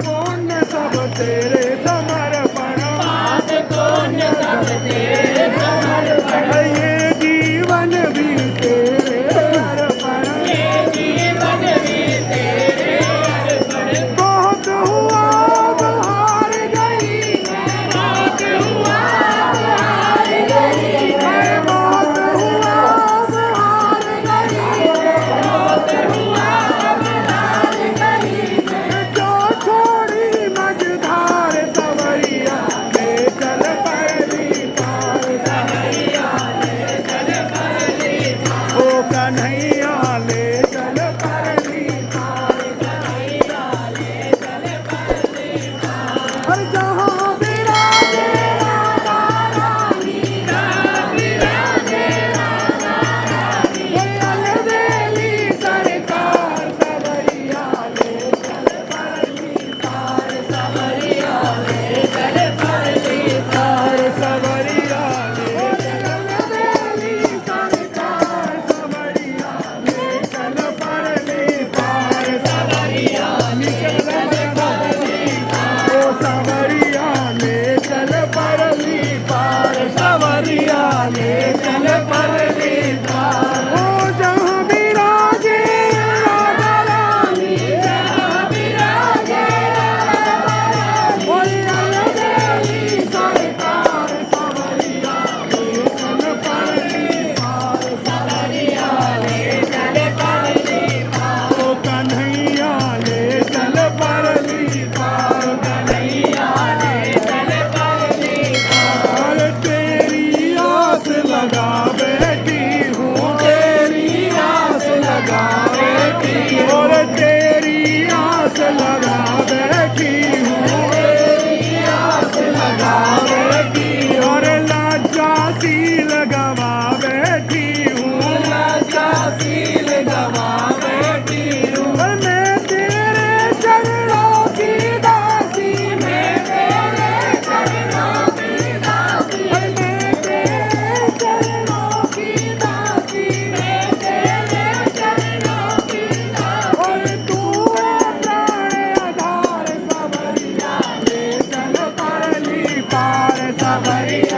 पुण्य सब तेरे समर्पण, पाप पुण्य सब तेरे समर्पण, ये जीवन भी तेरे अर्पण, ये जीवन भी तेरे अर्पण। बहुत हुआ अब हार गई मैं, बहुत हुआ अब हार गई मैं, बहुत हुआ अब हार गई बहुत हुआ अब हार गई मैं। जो छोड़ी मझधार सवरिया ले चल परली पार, सवरिया ले चल परली पार, ओ कन्हैया ले चल परली पार। कन्हैया ले चल परली पार। और जहाँ विराजे राधा रानी, जहाँ विराजे राधा रानी, ये अलबेली सरकार सवरिया ले चल परली पार, सवरिया ले चल परली पार, सवरिया ले चल अलबेली सरकार सवरिया ले चल परली पार, सवरिया ले चल परली पार, ओ सवरिया ले चल परली पार, सवरिया ले चल परली पार। ओ जहाँ विराजे राधा रानी, जहाँ विराजे राधा रानी, ओ अलबेली सरकार सवरिया ले चल परली पार, सवरिया ले चल परली पार, ओ कन्हैया ले चल परली पार, कन्हैया ले चल परली पार। और तेरी आस लगा बैठी हूँ, तेरी आस लगा बैठी, और तेरी आस लगा बैठी हूँ, तेरी आस लगा बैठी, और लाजा सी लगवा बैठी हूँ, लाजा सी लगवा बैठी हूँ। और मैं तेरे चरणों की दासी, मैं तेरे चरणों की दासी, और मैं तेरे चरणों की दासी, मैं तेरे चरणों की दासी। और तू है प्राण आधार सवरिया ले चल परली पार, सवरिया